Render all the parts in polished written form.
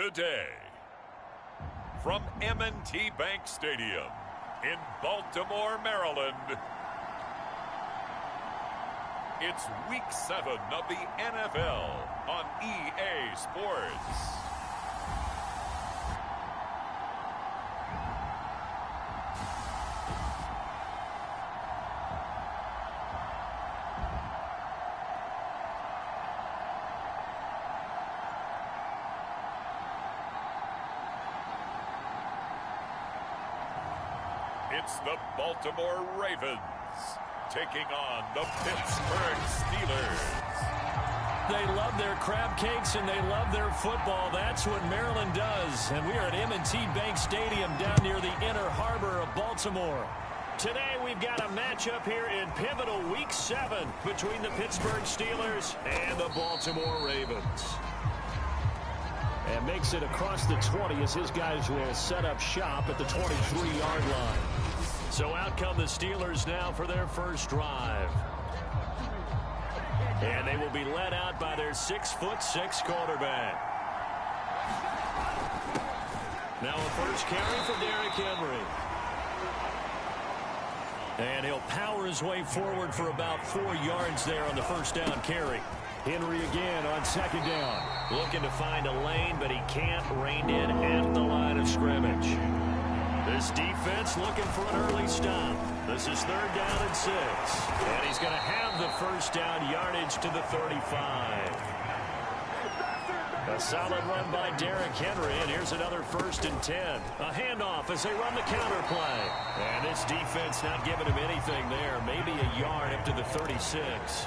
Today, from M&T Bank Stadium in Baltimore, Maryland, it's Week 7 of the NFL on EA Sports. It's the Baltimore Ravens taking on the Pittsburgh Steelers. They love their crab cakes and they love their football. That's what Maryland does. And we are at M&T Bank Stadium down near the inner harbor of Baltimore. Today we've got a matchup here in pivotal Week 7 between the Pittsburgh Steelers and the Baltimore Ravens. And makes it across the 20 as his guys will set up shop at the 23-yard line. So out come the Steelers now for their first drive. And they will be led out by their 6'6" quarterback. Now a first carry for Derrick Henry. And he'll power his way forward for about 4 yards there on the first down carry. Henry again on second down. Looking to find a lane, but he can't rein in at the line of scrimmage. This defense looking for an early stop. This is 3rd down and 6. And he's going to have the first down yardage to the 35. A solid run by Derrick Henry, and here's another 1st and 10. A handoff as they run the counter play. And this defense not giving him anything there. Maybe a yard up to the 36.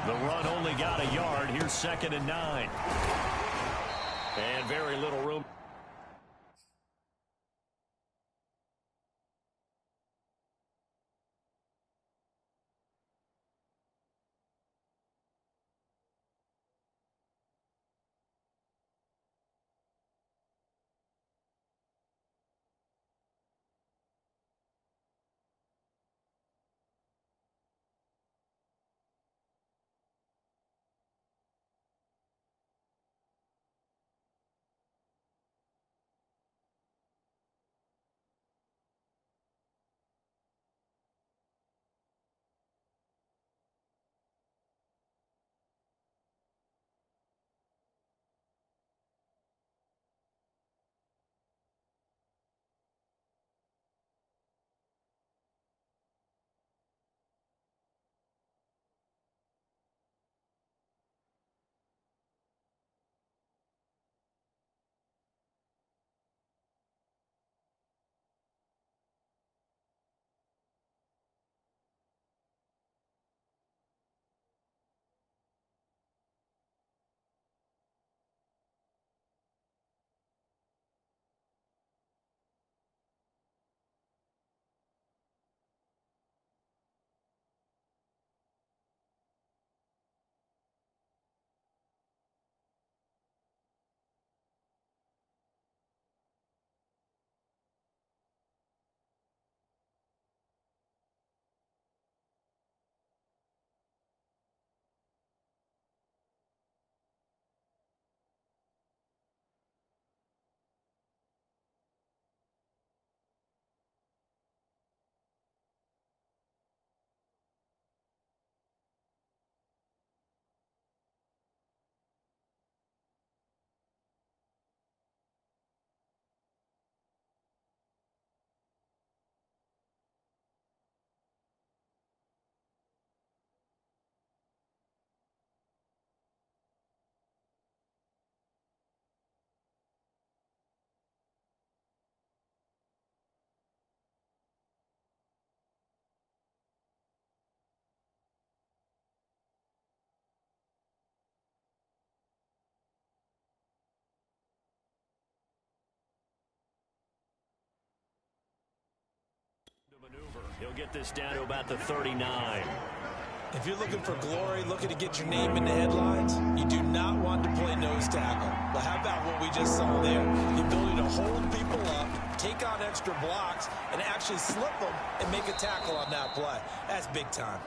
The run only got a yard. Here's 2nd and 9. And very little room. He'll get this down to about the 39. If you're looking for glory, looking to get your name in the headlines, you do not want to play nose tackle. But how about what we just saw there? The ability to hold people up, take on extra blocks, and actually slip them and make a tackle on that play. That's big time.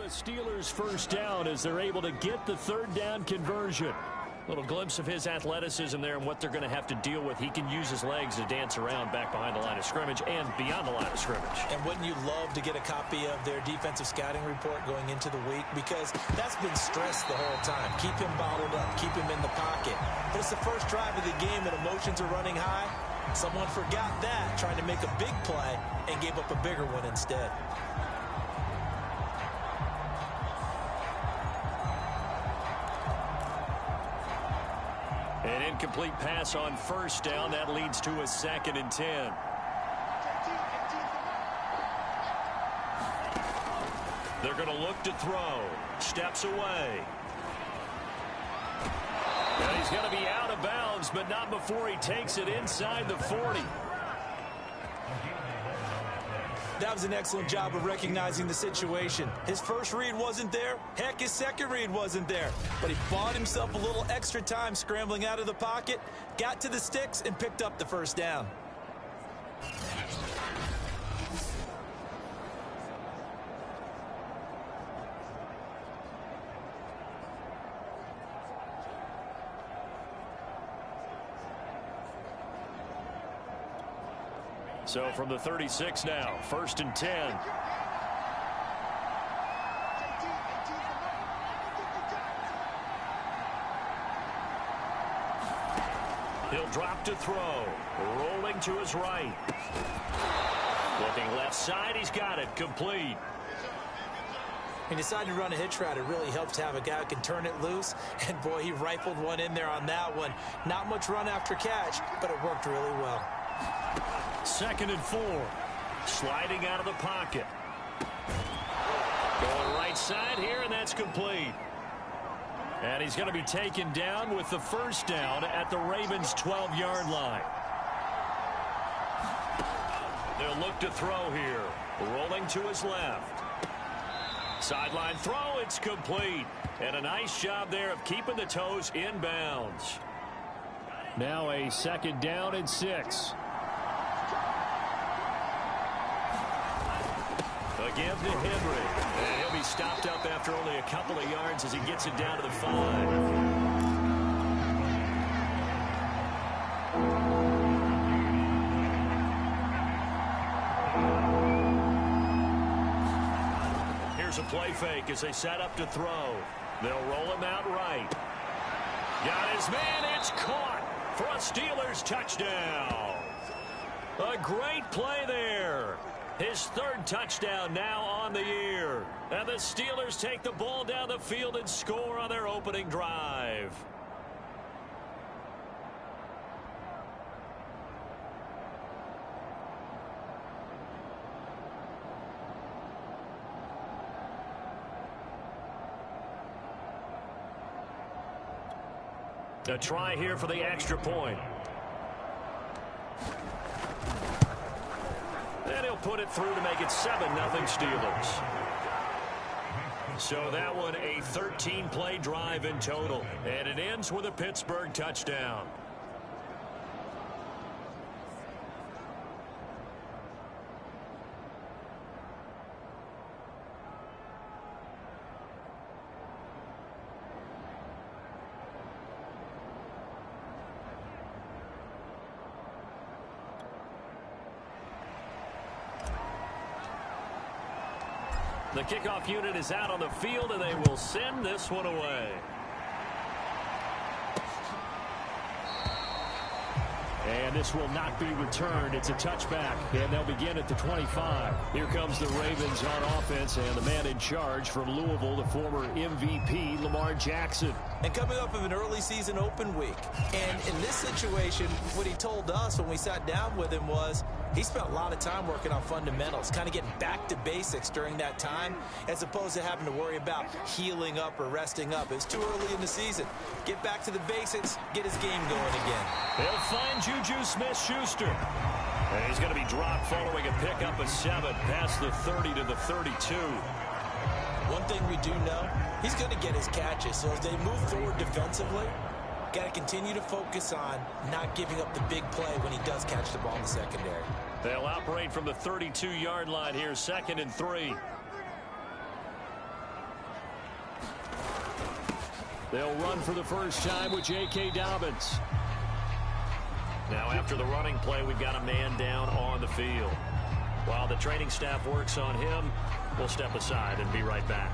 a Steelers first down as they're able to get the third down conversion. Little glimpse of his athleticism there and what they're going to have to deal with. He can use his legs to dance around back behind the line of scrimmage and beyond the line of scrimmage. And wouldn't you love to get a copy of their defensive scouting report going into the week? Because that's been stressed the whole time. Keep him bottled up. Keep him in the pocket. But it's the first drive of the game and emotions are running high. Someone forgot that, trying to make a big play, and gave up a bigger one instead. An incomplete pass on first down. That leads to a 2nd and 10. They're going to look to throw. Steps away. And he's going to be out of bounds, but not before he takes it inside the 40. That was an excellent job of recognizing the situation. His first read wasn't there. Heck, his second read wasn't there. But he bought himself a little extra time scrambling out of the pocket, got to the sticks, and picked up the first down. So from the 36 now, 1st and 10. He'll drop to throw. Rolling to his right. Looking left side, he's got it. Complete. He decided to run a hitch route. It really helps to have a guy who can turn it loose. And, boy, he rifled one in there on that one. Not much run after catch, but it worked really well. 2nd and 4. Sliding out of the pocket. Going right side here, and that's complete. And he's going to be taken down with the first down at the Ravens' 12-yard line. They'll look to throw here. Rolling to his left. Sideline throw, it's complete. And a nice job there of keeping the toes in bounds. Now a 2nd down and 6. Again to Henry. And he'll be stopped up after only a couple of yards as he gets it down to the 5. Here's a play fake as they set up to throw. They'll roll him out right. Got his man. It's caught for a Steelers touchdown. A great play there. His 3rd touchdown now on the year. And the Steelers take the ball down the field and score on their opening drive. A try here for the extra point. And he'll put it through to make it 7-0 Steelers. So that one a 13-play drive in total. And it ends with a Pittsburgh touchdown. The kickoff unit is out on the field, and they will send this one away. And this will not be returned. It's a touchback, and they'll begin at the 25. Here comes the Ravens on offense, and the man in charge from Louisville, the former MVP, Lamar Jackson. And coming up of an early season open week. And in this situation, what he told us when we sat down with him was he spent a lot of time working on fundamentals, kind of getting back to basics during that time, as opposed to having to worry about healing up or resting up. It's too early in the season. Get back to the basics, get his game going again. They'll find Juju Smith-Schuster. And he's going to be dropped following a pickup of 7 past the 30 to the 32. One thing we do know, he's going to get his catches. So as they move forward defensively, got to continue to focus on not giving up the big play when he does catch the ball in the secondary. They'll operate from the 32-yard line here, 2nd and 3. They'll run for the first time with J.K. Dobbins. Now after the running play, we've got a man down on the field. While the training staff works on him, we'll step aside and be right back.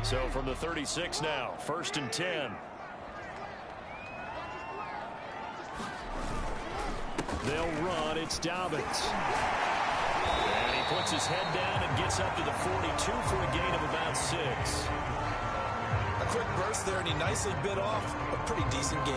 So from the 36 now, 1st and 10. They'll run. It's Dobbins. And he puts his head down and gets up to the 42 for a gain of about 6. A quick burst there, and he nicely bit off a pretty decent gain.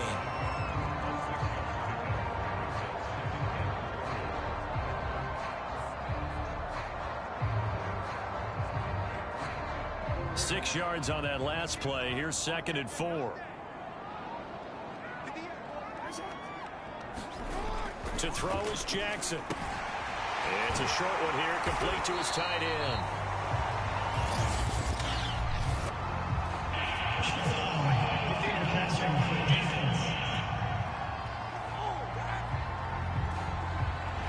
Six yards on that last play. Here's 2nd and 4. To throw is Jackson. It's a short one here, complete to his tight end.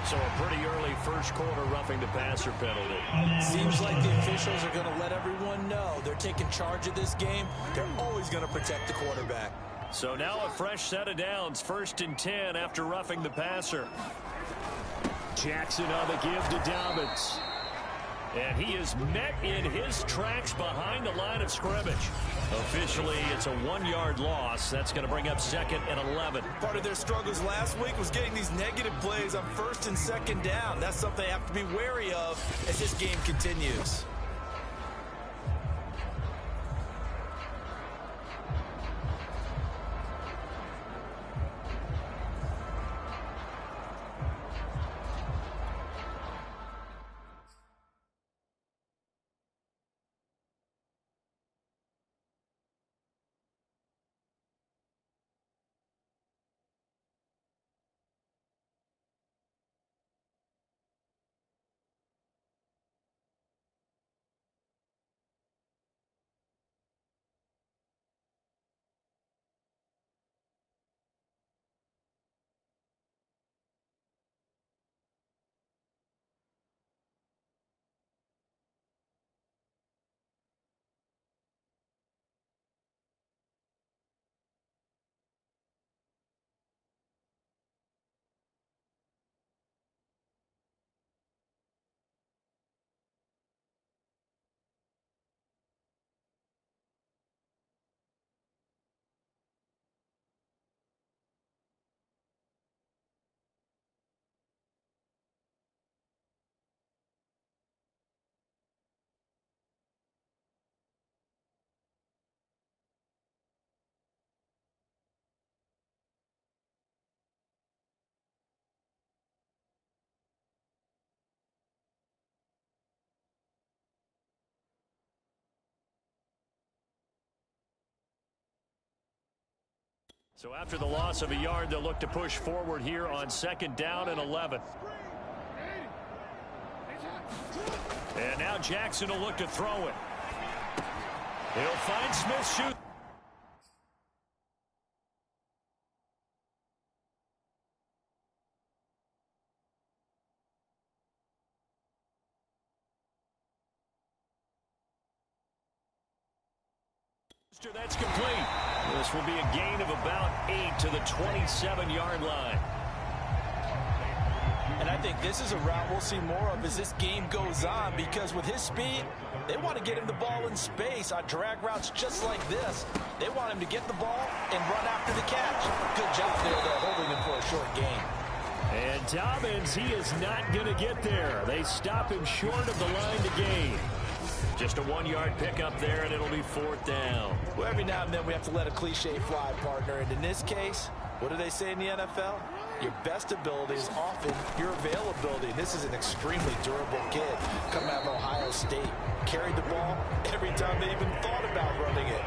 So a pretty early first quarter roughing the passer penalty. Seems like the officials are going to let everyone know they're taking charge of this game. They're always going to protect the quarterback. So now a fresh set of downs, 1st and 10 after roughing the passer. Jackson on the give to Dobbins. And he is met in his tracks behind the line of scrimmage. Officially, it's a 1-yard loss. That's going to bring up 2nd and 11. Part of their struggles last week was getting these negative plays on 1st and 2nd down. That's something they have to be wary of as this game continues. So after the loss of a yard, they'll look to push forward here on 2nd down and 11. And now Jackson will look to throw it. He'll find Smith shoot. That's complete. This will be a gain of about 8 to the 27-yard line. And I think this is a route we'll see more of as this game goes on, because with his speed, they want to get him the ball in space on drag routes just like this. They want him to get the ball and run after the catch. Good job there, though, holding him for a short gain. And Dobbins, he is not going to get there. They stop him short of the line to gain. Just a 1-yard pickup there, and it'll be 4th down. Well, every now and then we have to let a cliche fly, partner. And in this case, what do they say in the NFL? Your best ability is often your availability. This is an extremely durable kid coming out of Ohio State. Carried the ball every time they even thought about running it.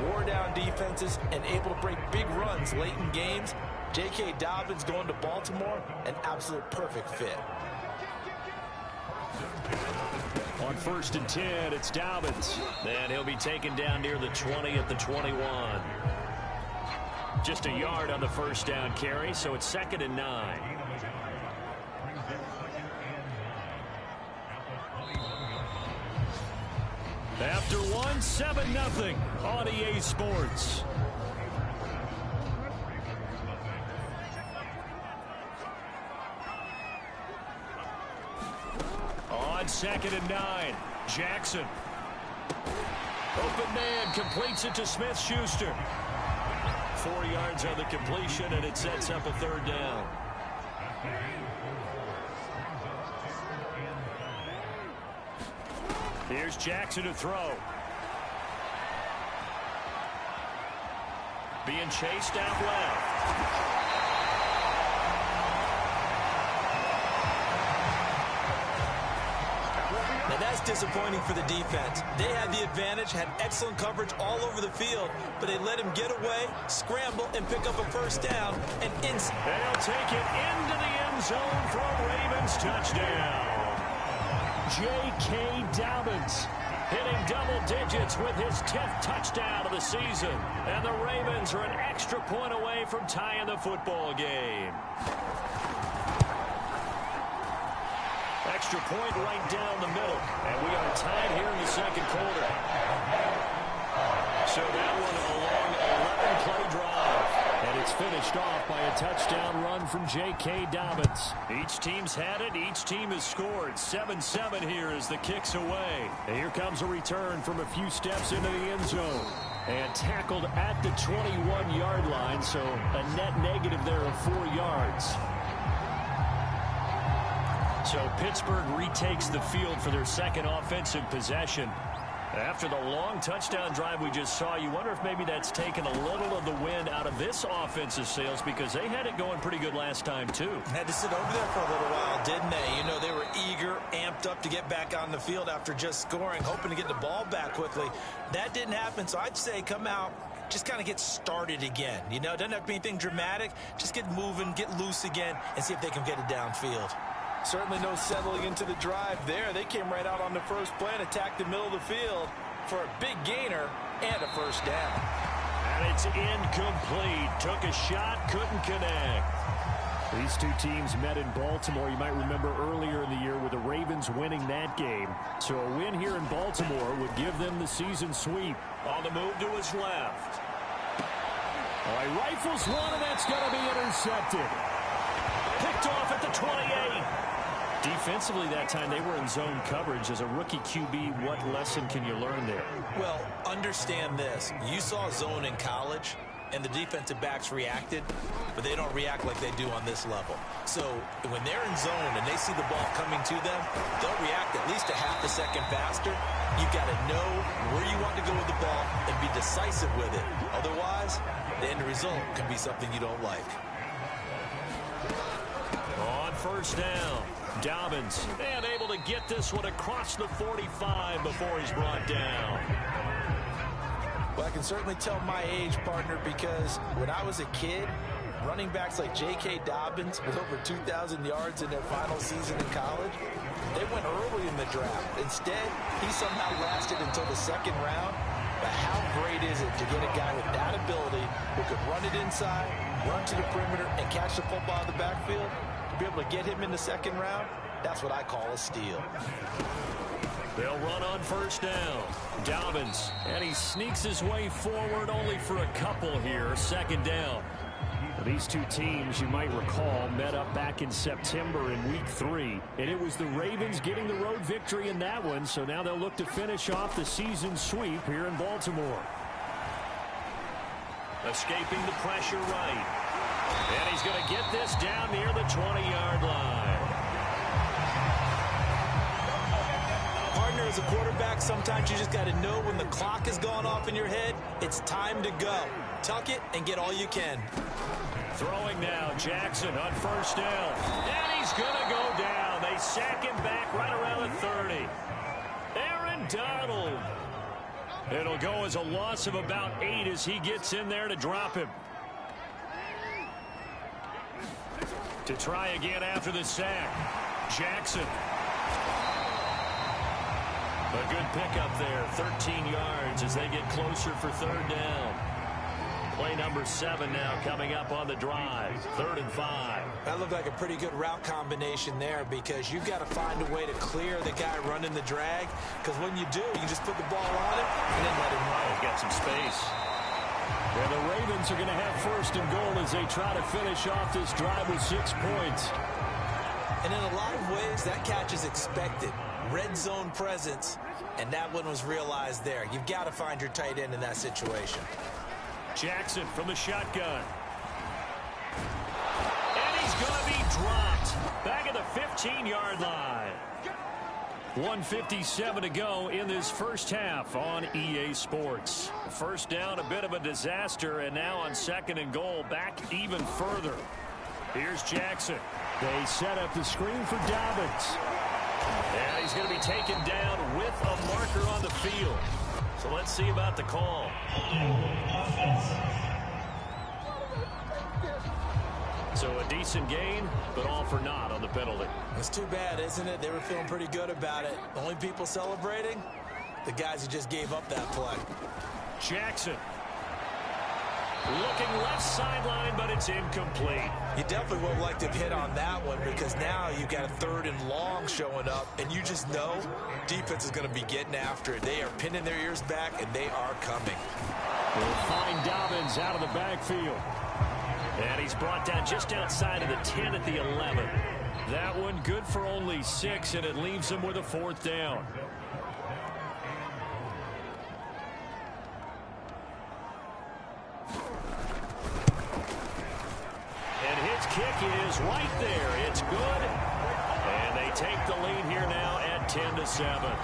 Wore down defenses and able to break big runs late in games. J.K. Dobbins going to Baltimore, an absolute perfect fit. On 1st and 10, it's Dobbins. And he'll be taken down near the 20 at the 21. Just a yard on the first down carry, so it's 2nd and 9. After one, 7-0 on EA Sports. On 2nd and 9, Jackson. Open man completes it to Smith-Schuster. 4 yards on the completion, and it sets up a 3rd down. Here's Jackson to throw. Being chased out left. Now that's disappointing for the defense. They had the advantage, had excellent coverage all over the field, but they let him get away, scramble, and pick up a first down. And they'll take it into the end zone for a Ravens touchdown. J.K. Dobbins hitting double digits with his 10th touchdown of the season. And the Ravens are an extra point away from tying the football game. Extra point right down the middle. And we are tied here in the 2nd quarter. So that one a long 11-play drive. And it's finished off by a touchdown run from J.K. Dobbins. Each team's had it. Each team has scored. 7-7 here as the kick's away. And here comes a return from a few steps into the end zone. And tackled at the 21-yard line, so a net negative there of 4 yards. So Pittsburgh retakes the field for their 2nd offensive possession. After the long touchdown drive we just saw, you wonder if maybe that's taken a little of the wind out of this offensive sails, because they had it going pretty good last time, too. Had to sit over there for a little while, didn't they? You know, they were eager, amped up to get back on the field after just scoring, hoping to get the ball back quickly. That didn't happen, so I'd say come out, just kind of get started again. You know, doesn't have to be anything dramatic. Just get moving, get loose again, and see if they can get it downfield. Certainly no settling into the drive there. They came right out on the first play and attacked the middle of the field for a big gainer and a first down. And it's incomplete. Took a shot, couldn't connect. These two teams met in Baltimore, you might remember, earlier in the year with the Ravens winning that game. So a win here in Baltimore would give them the season sweep. On the move to his left. All right, rifles one, and that's going to be intercepted. Picked off at the 28. Defensively that time, they were in zone coverage. As a rookie QB, what lesson can you learn there? Well, understand this. You saw zone in college, and the defensive backs reacted, but they don't react like they do on this level. So when they're in zone and they see the ball coming to them, they'll react at least a half a second faster. You've got to know where you want to go with the ball and be decisive with it. Otherwise, the end result can be something you don't like. On first down, Dobbins, and able to get this one across the 45 before he's brought down. Well, I can certainly tell my age, partner, because when I was a kid, running backs like J.K. Dobbins with over 2,000 yards in their final season in college, they went early in the draft. Instead, he somehow lasted until the 2nd round. But how great is it to get a guy with that ability who could run it inside, run to the perimeter, and catch the football in the backfield? To be able to get him in the 2nd round, that's what I call a steal. They'll run on first down. Dobbins, and he sneaks his way forward only for a couple here. 2nd down. These two teams, you might recall, met up back in September in Week 3. And it was the Ravens getting the road victory in that one. So now they'll look to finish off the season sweep here in Baltimore. Escaping the pressure right. And he's going to get this down near the 20-yard line. Partner, as a quarterback, sometimes you just got to know when the clock has gone off in your head, it's time to go. Tuck it and get all you can. Throwing now, Jackson on first down. And he's going to go down. They sack him back right around the 30. Aaron Donald. It'll go as a loss of about 8 as he gets in there to drop him. To try again after the sack. Jackson. A good pickup there. 13 yards as they get closer for 3rd down. Play number 7 now coming up on the drive. 3rd and 5. That looked like a pretty good route combination there because you've got to find a way to clear the guy running the drag, because when you do, you can just put the ball on him and then let him run. He's got some space. And the Ravens are going to have 1st and goal as they try to finish off this drive with 6 points. And in a lot of ways, that catch is expected. Red zone presence, and that one was realized there. You've got to find your tight end in that situation. Jackson from the shotgun. And he's going to be dropped. Back at the 15-yard line. 1:57 to go in this first half on EA Sports. First down, a bit of a disaster, and now on 2nd and goal, back even further. Here's Jackson. They set up the screen for Dobbins. And he's going to be taken down with a marker on the field. So let's see about the call. So a decent gain, but all for naught on the penalty. It's too bad, isn't it? They were feeling pretty good about it. The only people celebrating? The guys who just gave up that play. Jackson. Looking left sideline, but it's incomplete. You definitely would have liked to have hit on that one, because now you've got a 3rd and long showing up, and you just know defense is going to be getting after it. They are pinning their ears back, and they are coming. We'll find Dobbins out of the backfield. And he's brought down just outside of the 10 at the 11. That one good for only 6, and it leaves him with a 4th down. And his kick is right there. It's good. And they take the lead here now at 10-7.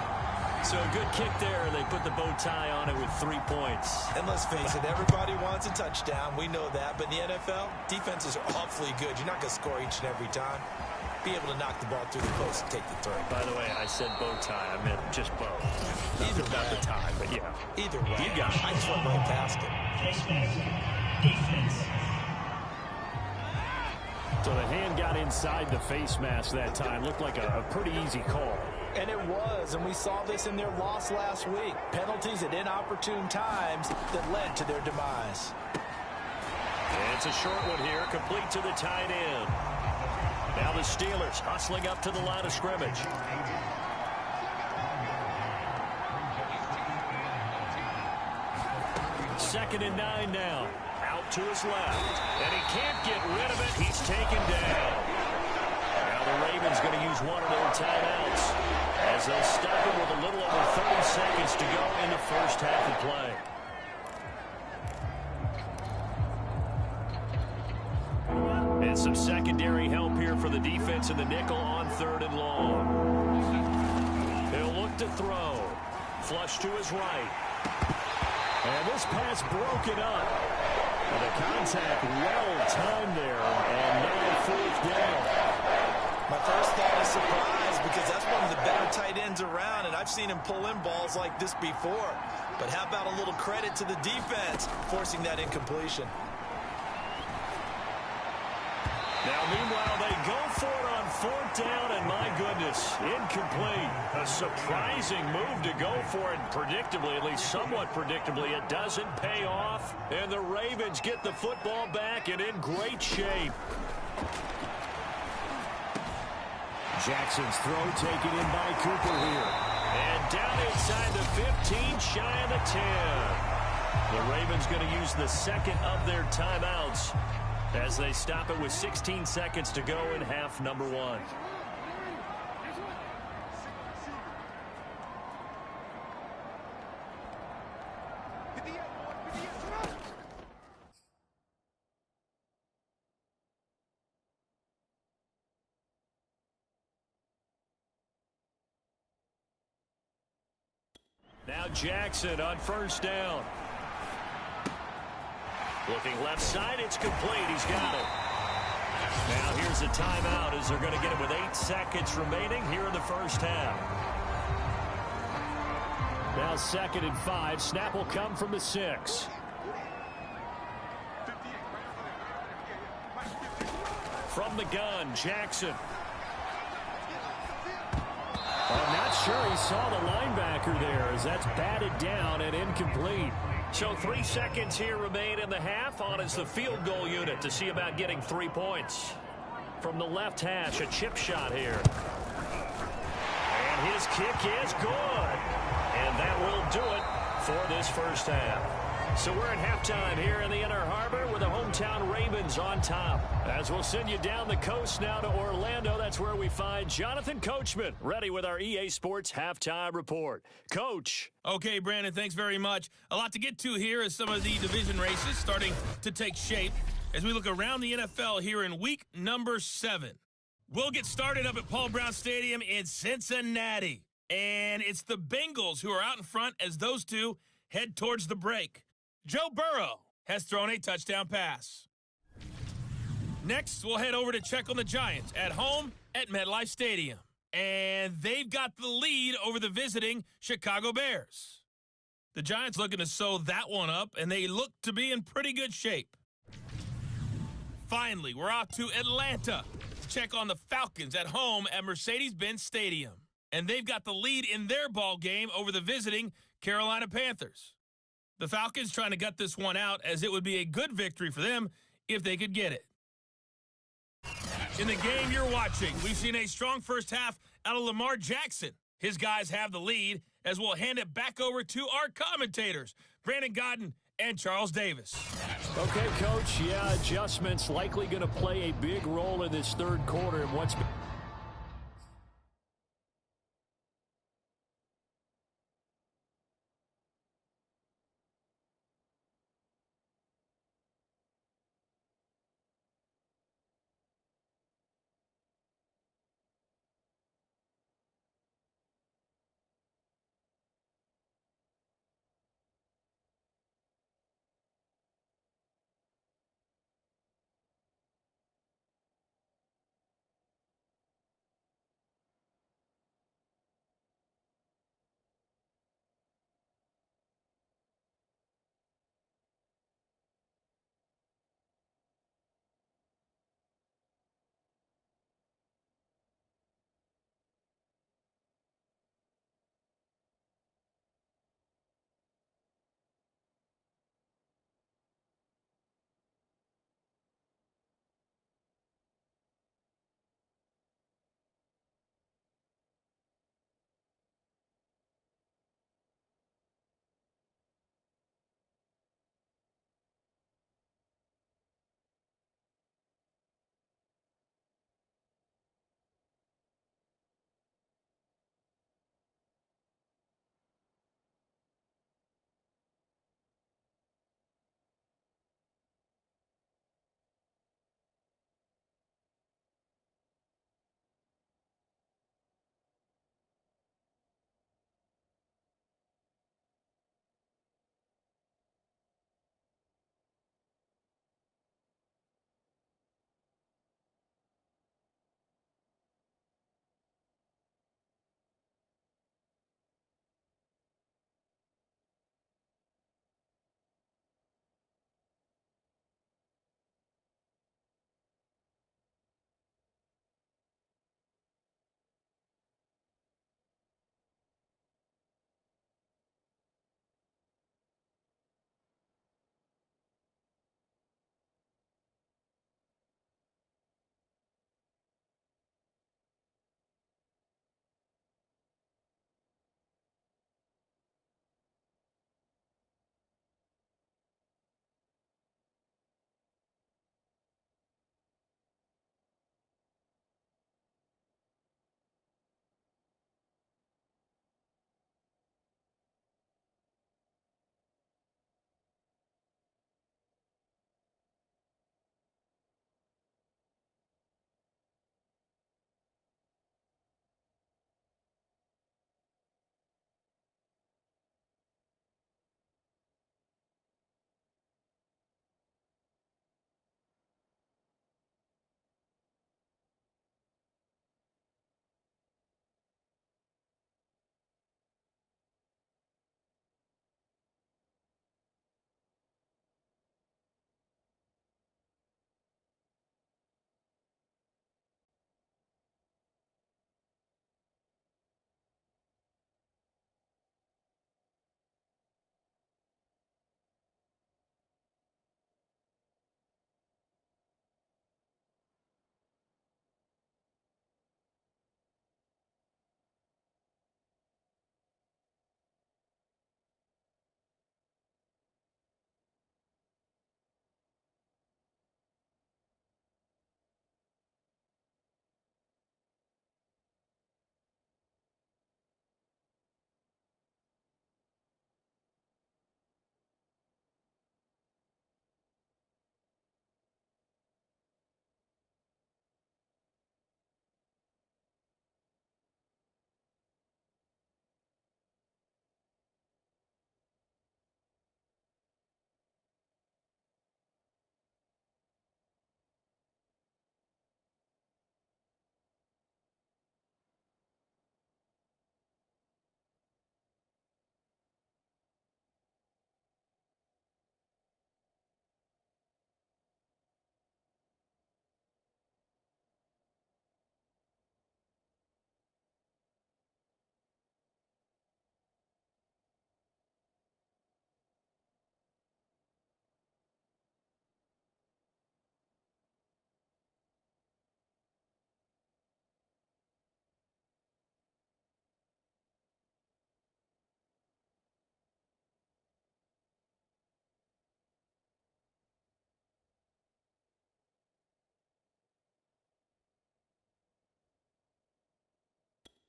So a good kick there. They put the bow tie on it with 3 points. And let's face it, everybody wants a touchdown. We know that. But in the NFL, defenses are awfully good. You're not going to score each and every time. Be able to knock the ball through the post and take the throw. By the way, I said bow tie. I meant just bow. Either way. Not the tie, but yeah. Either way. You got it. I just went right past it. Defense. So the hand got inside the face mask that time. Looked like a pretty easy call. And it was, and we saw this in their loss last week. Penalties at inopportune times that led to their demise. And it's a short one here, complete to the tight end. Now the Steelers hustling up to the line of scrimmage. Second and 9 now. Out to his left. And he can't get rid of it. He's taken down. Now the Ravens going to use one of their timeouts as they stop him with a little over 30 seconds to go in the first half of play. And some secondary help here for the defense in the nickel on 3rd and long. He'll look to throw. Flush to his right. And this pass broken up. And the contact well timed there. And now 4th down. My first thought is surprise, because that's one of the better tight ends around, and I've seen him pull in balls like this before. But how about a little credit to the defense forcing that incompletion? Now, meanwhile, they go for it on 4th down, and my goodness, incomplete. A surprising move to go for it, predictably, at least somewhat predictably. It doesn't pay off, and the Ravens get the football back and in great shape. Jackson's throw taken in by Cooper here. And down inside the 15, shy of the 10. The Ravens going to use the second of their timeouts as they stop it with 16 seconds to go in half number 1. Now Jackson on 1st down. Looking left side, it's complete. He's got it. Now here's a timeout as they're going to get it with 8 seconds remaining here in the first half. Now 2nd and 5. Snap will come from the 6. From the gun, Jackson. I'm not sure he saw the linebacker there as that's batted down and incomplete. So 3 seconds here remain in the half. On is the field goal unit to see about getting 3 points. From the left hash, a chip shot here. And his kick is good. And that will do it for this first half. So we're at halftime here in the Inner Harbor with the hometown Ravens on top. As we'll send you down the coast now to Orlando, that's where we find Jonathan Coachman, ready with our EA Sports Halftime Report. Coach. Okay, Brandon, thanks very much. A lot to get to here as some of the division races starting to take shape as we look around the NFL here in week number 7. We'll get started up at Paul Brown Stadium in Cincinnati. And it's the Bengals who are out in front as those two head towards the break. Joe Burrow has thrown a touchdown pass. Next, we'll head over to check on the Giants at home at MetLife Stadium. And they've got the lead over the visiting Chicago Bears. The Giants looking to sew that one up, and they look to be in pretty good shape. Finally, we're off to Atlanta to check on the Falcons at home at Mercedes-Benz Stadium. And they've got the lead in their ball game over the visiting Carolina Panthers. The Falcons trying to gut this one out as it would be a good victory for them if they could get it. In the game you're watching, we've seen a strong first half out of Lamar Jackson. His guys have the lead as we'll hand it back over to our commentators, Brandon Godden and Charles Davis. Okay, Coach, yeah, adjustments likely going to play a big role in this third quarter and what's been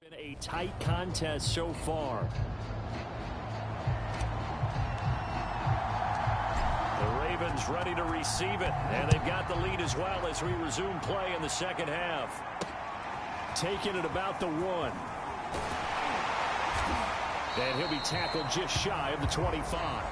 Been a tight contest so far. The Ravens ready to receive it, and they've got the lead as well as we resume play in the second half. Taking it about the 1. And he'll be tackled just shy of the 25.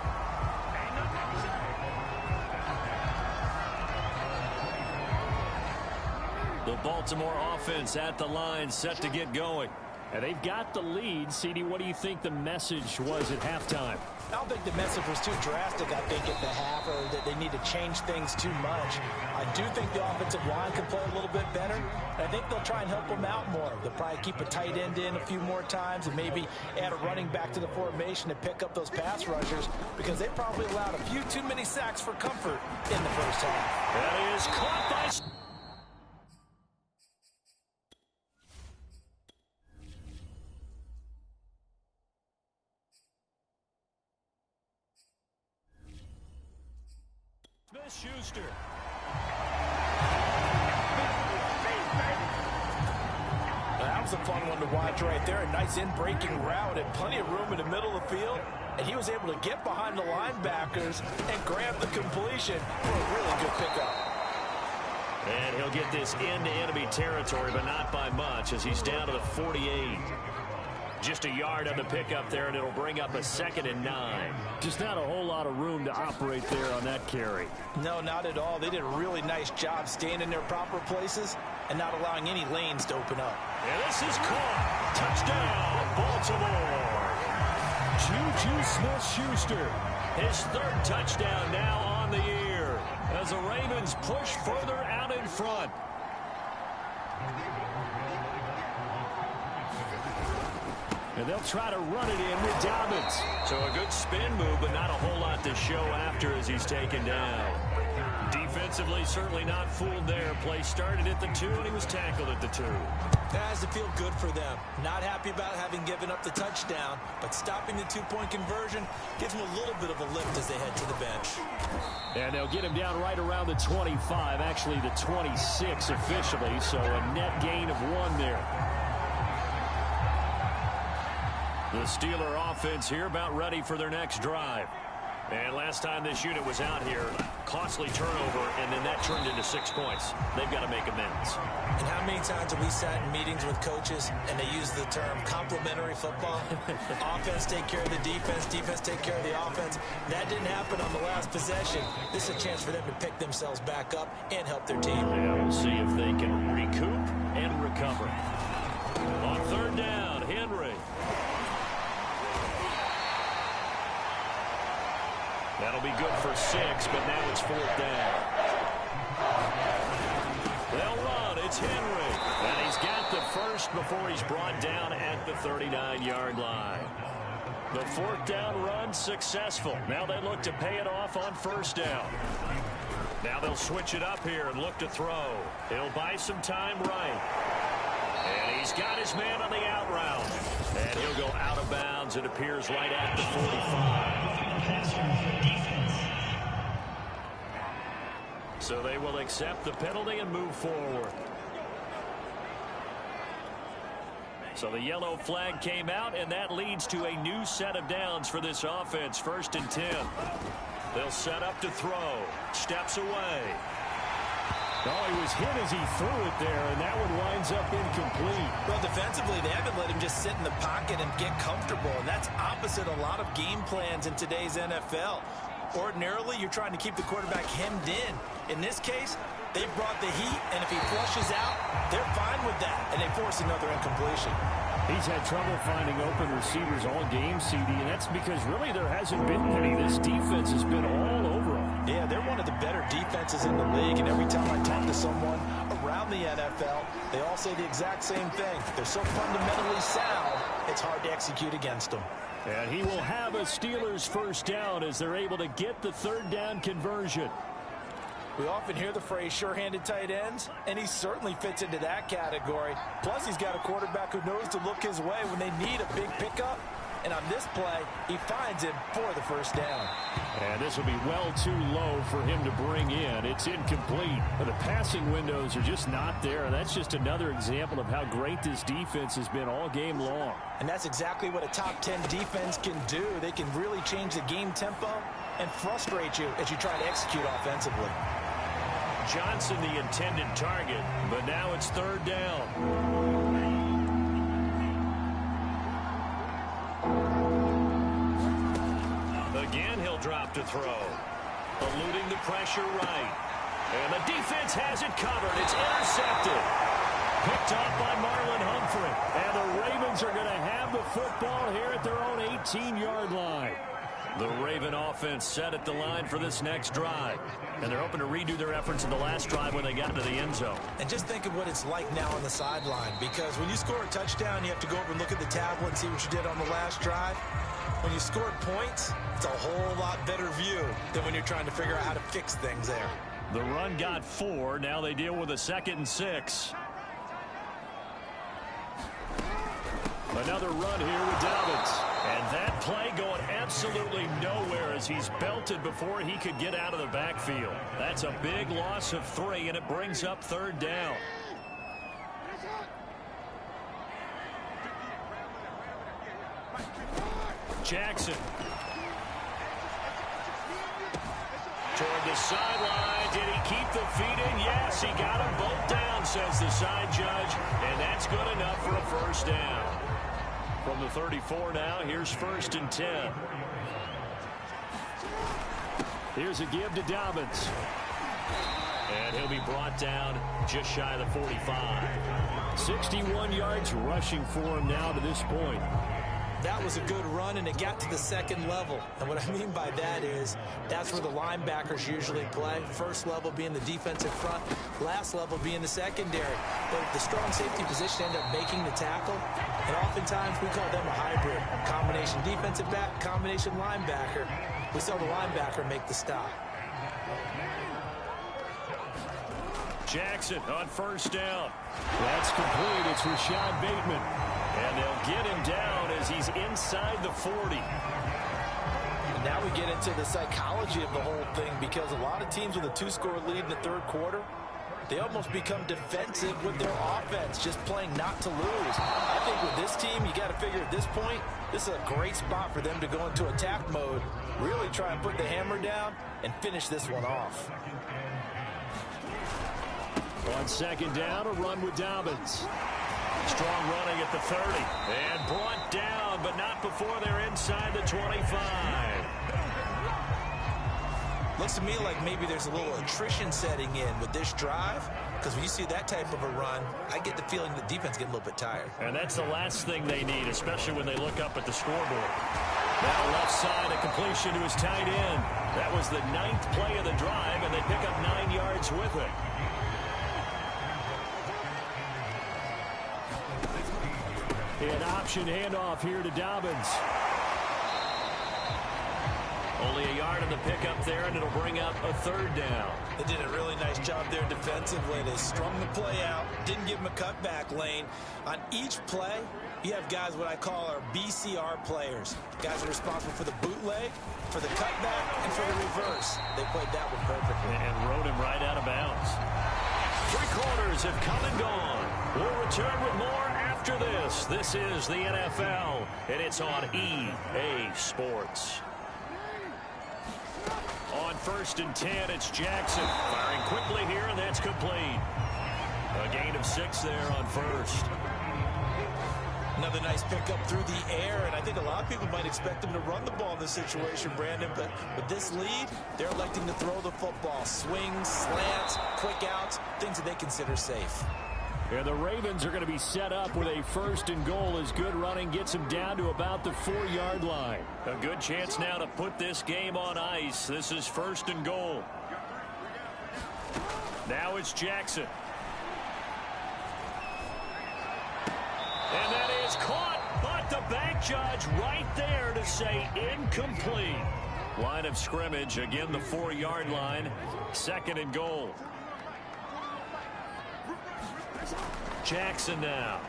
The Baltimore offense at the line set to get going. And they've got the lead. CD, what do you think the message was at halftime? I don't think the message was too drastic, I think, at the half, or that they need to change things too much. I do think the offensive line can play a little bit better. And I think they'll try and help them out more. They'll probably keep a tight end in a few more times and maybe add a running back to the formation to pick up those pass rushers, because they probably allowed a few too many sacks for comfort in the first half. That is caught by... Schuster. That was a fun one to watch right there. A nice in-breaking route and plenty of room in the middle of the field. And he was able to get behind the linebackers and grab the completion for a really good pickup. And he'll get this into enemy territory, but not by much, as he's down to the 48. Just a yard on the pickup there, and it'll bring up a 2nd and 9. Just not a whole lot of room to operate there on that carry. No, not at all. They did a really nice job staying in their proper places and not allowing any lanes to open up. And this is caught. Touchdown, Baltimore. Juju Smith-Schuster. His 3rd touchdown now on the year as the Ravens push further out in front. And they'll try to run it in with Dobbins. So a good spin move, but not a whole lot to show after as he's taken down. Defensively, certainly not fooled there. Play started at the 2, and he was tackled at the 2. That has to feel good for them. Not happy about having given up the touchdown, but stopping the 2-point conversion gives them a little bit of a lift as they head to the bench. And they'll get him down right around the 25, actually the 26 officially, so a net gain of 1 there. The Steeler offense here about ready for their next drive. And last time this unit was out here, costly turnover, and then that turned into 6 points. They've got to make amends. And how many times have we sat in meetings with coaches and they use the term complementary football? Offense take care of the defense, defense take care of the offense. That didn't happen on the last possession. This is a chance for them to pick themselves back up and help their team. Yeah, we'll see if they can recoup and recover. On 3rd down, Henry. That'll be good for 6, but now it's 4th down. They'll run. It's Henry. And he's got the 1st before he's brought down at the 39-yard line. The 4th down run successful. Now they look to pay it off on 1st down. Now they'll switch it up here and look to throw. He'll buy some time right. And he's got his man on the out route. And he'll go out of bounds. It appears right at the 45. So they will accept the penalty and move forward. So the yellow flag came out, and that leads to a new set of downs for this offense. 1st and 10. They'll set up to throw. Steps away. Oh, he was hit as he threw it there, and that one winds up incomplete. Well, defensively, they haven't let him just sit in the pocket and get comfortable, and that's opposite a lot of game plans in today's NFL. Ordinarily, you're trying to keep the quarterback hemmed in. In this case, they brought the heat, and if he flushes out, they're fine with that, and they force another incompletion. He's had trouble finding open receivers all game, CD, and that's because really there hasn't been any. This defense has been all over him. Yeah, they're one of the better defenses in the league, and every time I talk to someone around the NFL, they all say the exact same thing. They're so fundamentally sound, it's hard to execute against them. And he will have a Steelers 1st down as they're able to get the 3rd down conversion. We often hear the phrase sure-handed tight ends, and he certainly fits into that category. Plus, he's got a quarterback who knows to look his way when they need a big pickup And on this play, he finds him for the first down. And this will be well too low for him to bring in. It's incomplete. But the passing windows are just not there. That's just another example of how great this defense has been all game long. And that's exactly what a top 10 defense can do. They can really change the game tempo and frustrate you as you try to execute offensively. Johnson the intended target, but now it's third down. Again, he'll drop to throw. Eluding the pressure right. And the defense has it covered. It's intercepted. Picked off by Marlon Humphrey. And the Ravens are going to have the football here at their own 18-yard line. The Raven offense set at the line for this next drive. And they're hoping to redo their efforts in the last drive when they got to the end zone. And just think of what it's like now on the sideline, because when you score a touchdown, you have to go over and look at the tablet and see what you did on the last drive. When you scored points, it's a whole lot better view than when you're trying to figure out how to fix things there. The run got 4. Now they deal with a 2nd and 6. Another run here with Dobbins. And that play going absolutely nowhere as he's belted before he could get out of the backfield. That's a big loss of 3, and it brings up third down. Jackson. Toward the sideline. Did he keep the feet in? Yes, he got them both down, says the side judge. And that's good enough for a first down. From the 34 now, here's 1st and 10. Here's a give to Dobbins. And he'll be brought down just shy of the 45. 61 yards rushing for him now to this point. That was a good run, and it got to the 2nd level. And what I mean by that is that's where the linebackers usually play. First level being the defensive front, last level being the secondary. But the strong safety position ended up making the tackle, and oftentimes we call them a hybrid. Combination defensive back, combination linebacker. We saw the linebacker make the stop. Jackson on first down. That's complete. It's Rashad Bateman. And they'll get him down as he's inside the 40. And now we get into the psychology of the whole thing, because a lot of teams with a 2-score lead in the 3rd quarter, they almost become defensive with their offense, just playing not to lose. I think with this team, you got to figure at this point, this is a great spot for them to go into attack mode, really try and put the hammer down and finish this one off. On 2nd down, a run with Dobbins. Strong running at the 30. And brought down, but not before they're inside the 25. Looks to me like maybe there's a little attrition setting in with this drive, because when you see that type of a run, I get the feeling the defense get a little bit tired. And that's the last thing they need, especially when they look up at the scoreboard. Now left side, a completion to his tight end. That was the 9th play of the drive, and they pick up 9 yards with it. An option handoff here to Dobbins. Only a yard on the pickup there, and it'll bring up a 3rd down. They did a really nice job there defensively. They strung the play out, didn't give him a cutback lane. On each play, you have guys what I call our BCR players. Guys are responsible for the bootleg, for the cutback, and for the reverse. They played that one perfectly. And rode him right out of bounds. 3 quarters have come and gone. We'll return with more after this. This is the NFL, and it's on EA Sports. On 1st and 10, it's Jackson. Firing quickly here, and that's complete. A gain of 6 there on 1st. Another nice pickup through the air, and I think a lot of people might expect them to run the ball in this situation, Brandon, but with this lead, they're electing to throw the football. Swings, slants, quick outs, things that they consider safe. And the Ravens are going to be set up with a 1st and goal as good running gets them down to about the 4-yard line. A good chance now to put this game on ice. This is 1st and goal. Now it's Jackson. And that is caught, but the back judge right there to say incomplete. Line of scrimmage, again the 4-yard line. 2nd and goal. Jackson now.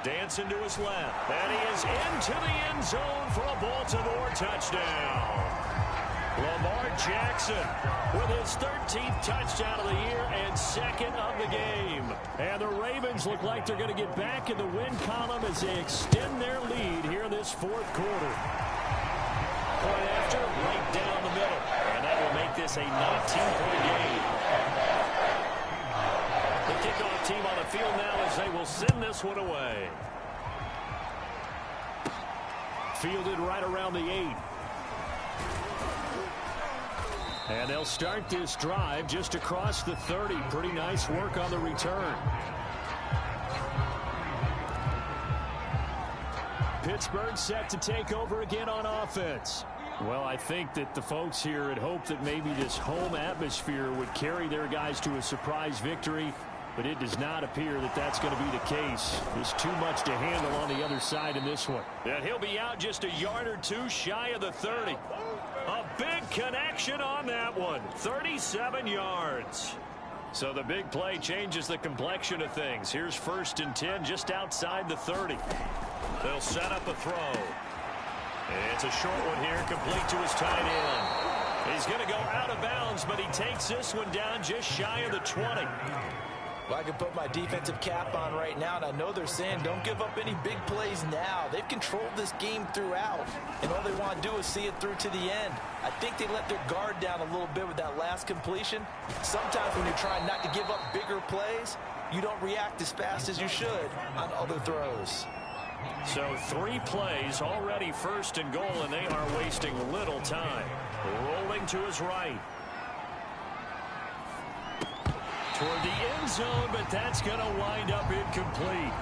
dancing to his left. And he is into the end zone for a Baltimore touchdown. Lamar Jackson with his 13th touchdown of the year and second of the game. And the Ravens look like they're going to get back in the win column as they extend their lead here in this fourth quarter. Point after, right down the middle. And that will make this a 19-point game. The kickoff team on the field now as they will send this one away. Fielded right around the 8. And they'll start this drive just across the 30. Pretty nice work on the return. Pittsburgh set to take over again on offense. Well, I think that the folks here had hoped that maybe this home atmosphere would carry their guys to a surprise victory, but it does not appear that that's going to be the case. There's too much to handle on the other side in this one. And he'll be out just a yard or two shy of the 30. A big connection on that one. 37 yards. So the big play changes the complexion of things. Here's 1st and 10 just outside the 30. They'll set up a throw. It's a short one here, complete to his tight end. He's going to go out of bounds, but he takes this one down just shy of the 20. Well, I can put my defensive cap on right now, and I know they're saying don't give up any big plays now. They've controlled this game throughout, and all they want to do is see it through to the end. I think they let their guard down a little bit with that last completion. Sometimes when you're trying not to give up bigger plays, you don't react as fast as you should on other throws. So 3 plays already 1st and goal, and they are wasting little time. Rolling to his right. Toward the end zone, but that's going to wind up incomplete.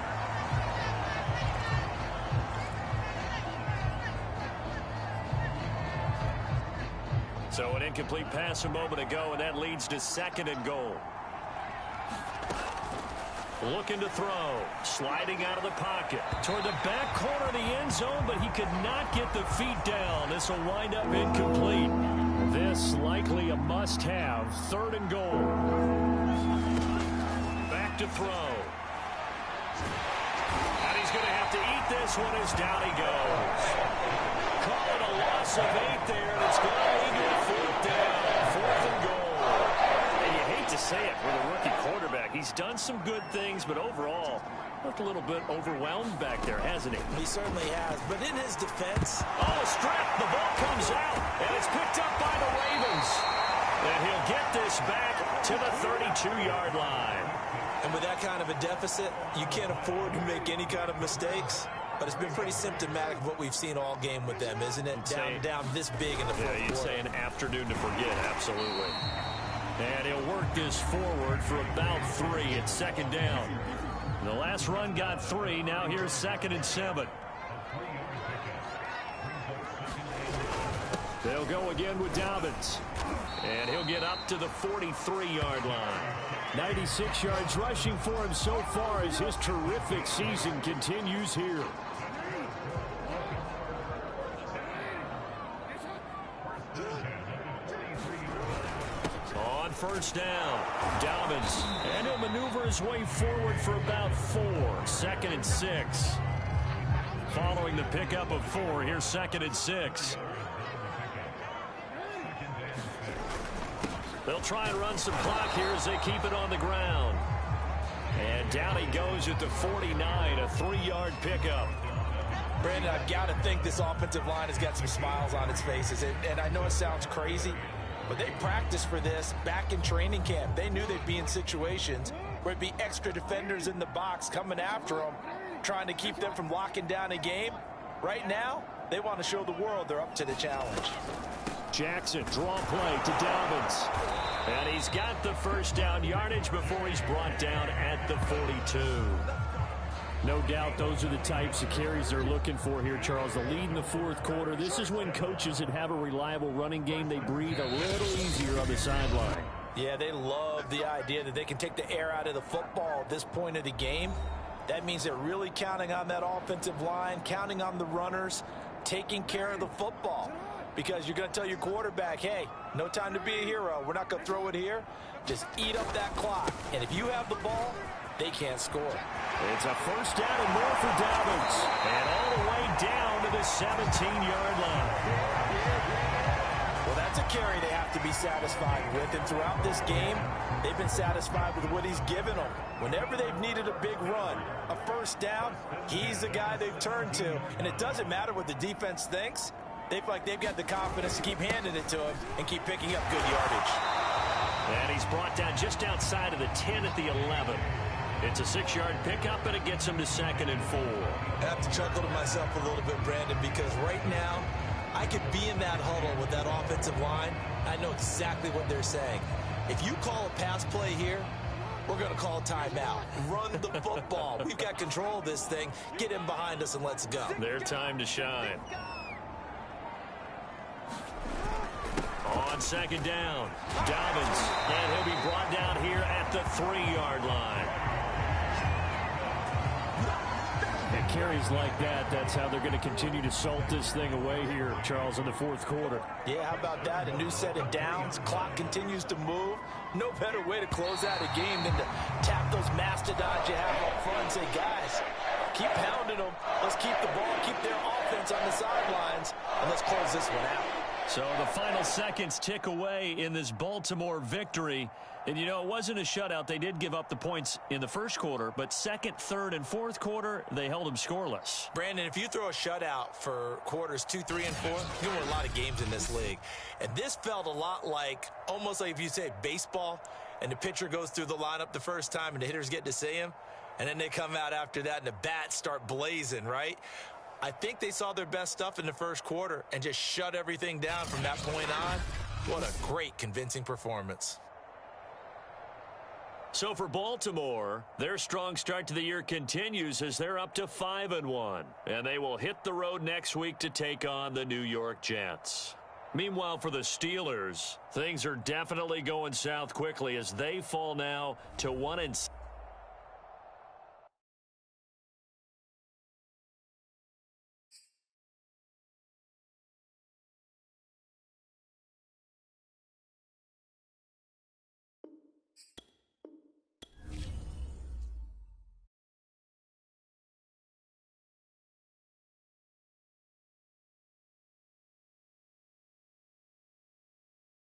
So an incomplete pass a moment ago, and that leads to 2nd and goal. Looking to throw. Sliding out of the pocket. Toward the back corner of the end zone, but he could not get the feet down. This will wind up incomplete. This likely a must-have. 3rd and goal. Back to throw. And he's going to have to eat this one as down he goes. Call it a loss of 8 there, and it's going to lead to a 4th down. 4th and goal. And you hate to say it with a rookie quarterback. He's done some good things, but overall, looked a little bit overwhelmed back there, hasn't he? He certainly has, but in his defense... Oh, strip! The ball comes out, and it's picked up by the Ravens. And he'll get this back to the 32-yard line. And with that kind of a deficit, you can't afford to make any kind of mistakes. But it's been pretty symptomatic of what we've seen all game with them, isn't it? Down this big in the fourth quarter. Yeah, you'd say an afternoon to forget, absolutely. And he'll work this forward for about 3 at 2nd down. The last run got 3. Now here's 2nd and 7. They'll go again with Dobbins. And he'll get up to the 43-yard line. 96 yards rushing for him so far as his terrific season continues here. On 1st down, Dobbins. And he'll maneuver his way forward for about 4. 2nd and 6. Following the pickup of 4, here's 2nd and 6. They'll try and run some clock here as they keep it on the ground. And down he goes at the 49, a 3-yard pickup. Brandon, I've got to think this offensive line has got some smiles on its faces. And I know it sounds crazy, but they practiced for this back in training camp. They knew they'd be in situations where there'd be extra defenders in the box coming after them, trying to keep them from locking down a game. Right now, they want to show the world they're up to the challenge. Jackson, draw play to Dobbins. And he's got the 1st down yardage before he's brought down at the 42. No doubt those are the types of carries they're looking for here, Charles. The lead in the 4th quarter. This is when coaches that have a reliable running game, they breathe a little easier on the sideline. Yeah, they love the idea that they can take the air out of the football at this point of the game. That means they're really counting on that offensive line, counting on the runners, taking care of the football. Because you're going to tell your quarterback, hey, no time to be a hero. We're not going to throw it here. Just eat up that clock. And if you have the ball, they can't score. It's a first down and more for Dobbins. And all the way down to the 17-yard line. Well, that's a carry they have to be satisfied with. And throughout this game, they've been satisfied with what he's given them. Whenever they've needed a big run, a first down, he's the guy they've turned to. And it doesn't matter what the defense thinks. They feel like they've got the confidence to keep handing it to him and keep picking up good yardage. And he's brought down just outside of the 10 at the 11. It's a 6-yard pickup, and it gets him to 2nd and 4. I have to chuckle to myself a little bit, Brandon, because right now I could be in that huddle with that offensive line. I know exactly what they're saying. If you call a pass play here, we're going to call timeout. Run the football. We've got control of this thing. Get him behind us and let's go. Their time to shine. On 2nd down, Dobbins, and he'll be brought down here at the 3-yard line. And carries like that, that's how they're going to continue to salt this thing away here, Charles, in the 4th quarter. Yeah, how about that? A new set of downs. Clock continues to move. No better way to close out a game than to tap those mastodons you have up front and say, guys, keep pounding them. Let's keep the ball, keep their offense on the sidelines, and let's close this one out. So the final seconds tick away in this Baltimore victory. And, you know, it wasn't a shutout. They did give up the points in the 1st quarter, but 2nd, 3rd, and 4th quarter, they held them scoreless. Brandon, if you throw a shutout for quarters 2, 3, and 4, you win a lot of games in this league. And this felt a lot like, almost like if you say baseball, and the pitcher goes through the lineup the first time and the hitters get to see him, and then they come out after that and the bats start blazing, right? I think they saw their best stuff in the 1st quarter and just shut everything down from that point on. What a great, convincing performance. So for Baltimore, their strong start to the year continues as they're up to 5-1. And they will hit the road next week to take on the New York Jets. Meanwhile, for the Steelers, things are definitely going south quickly as they fall now to 1-6.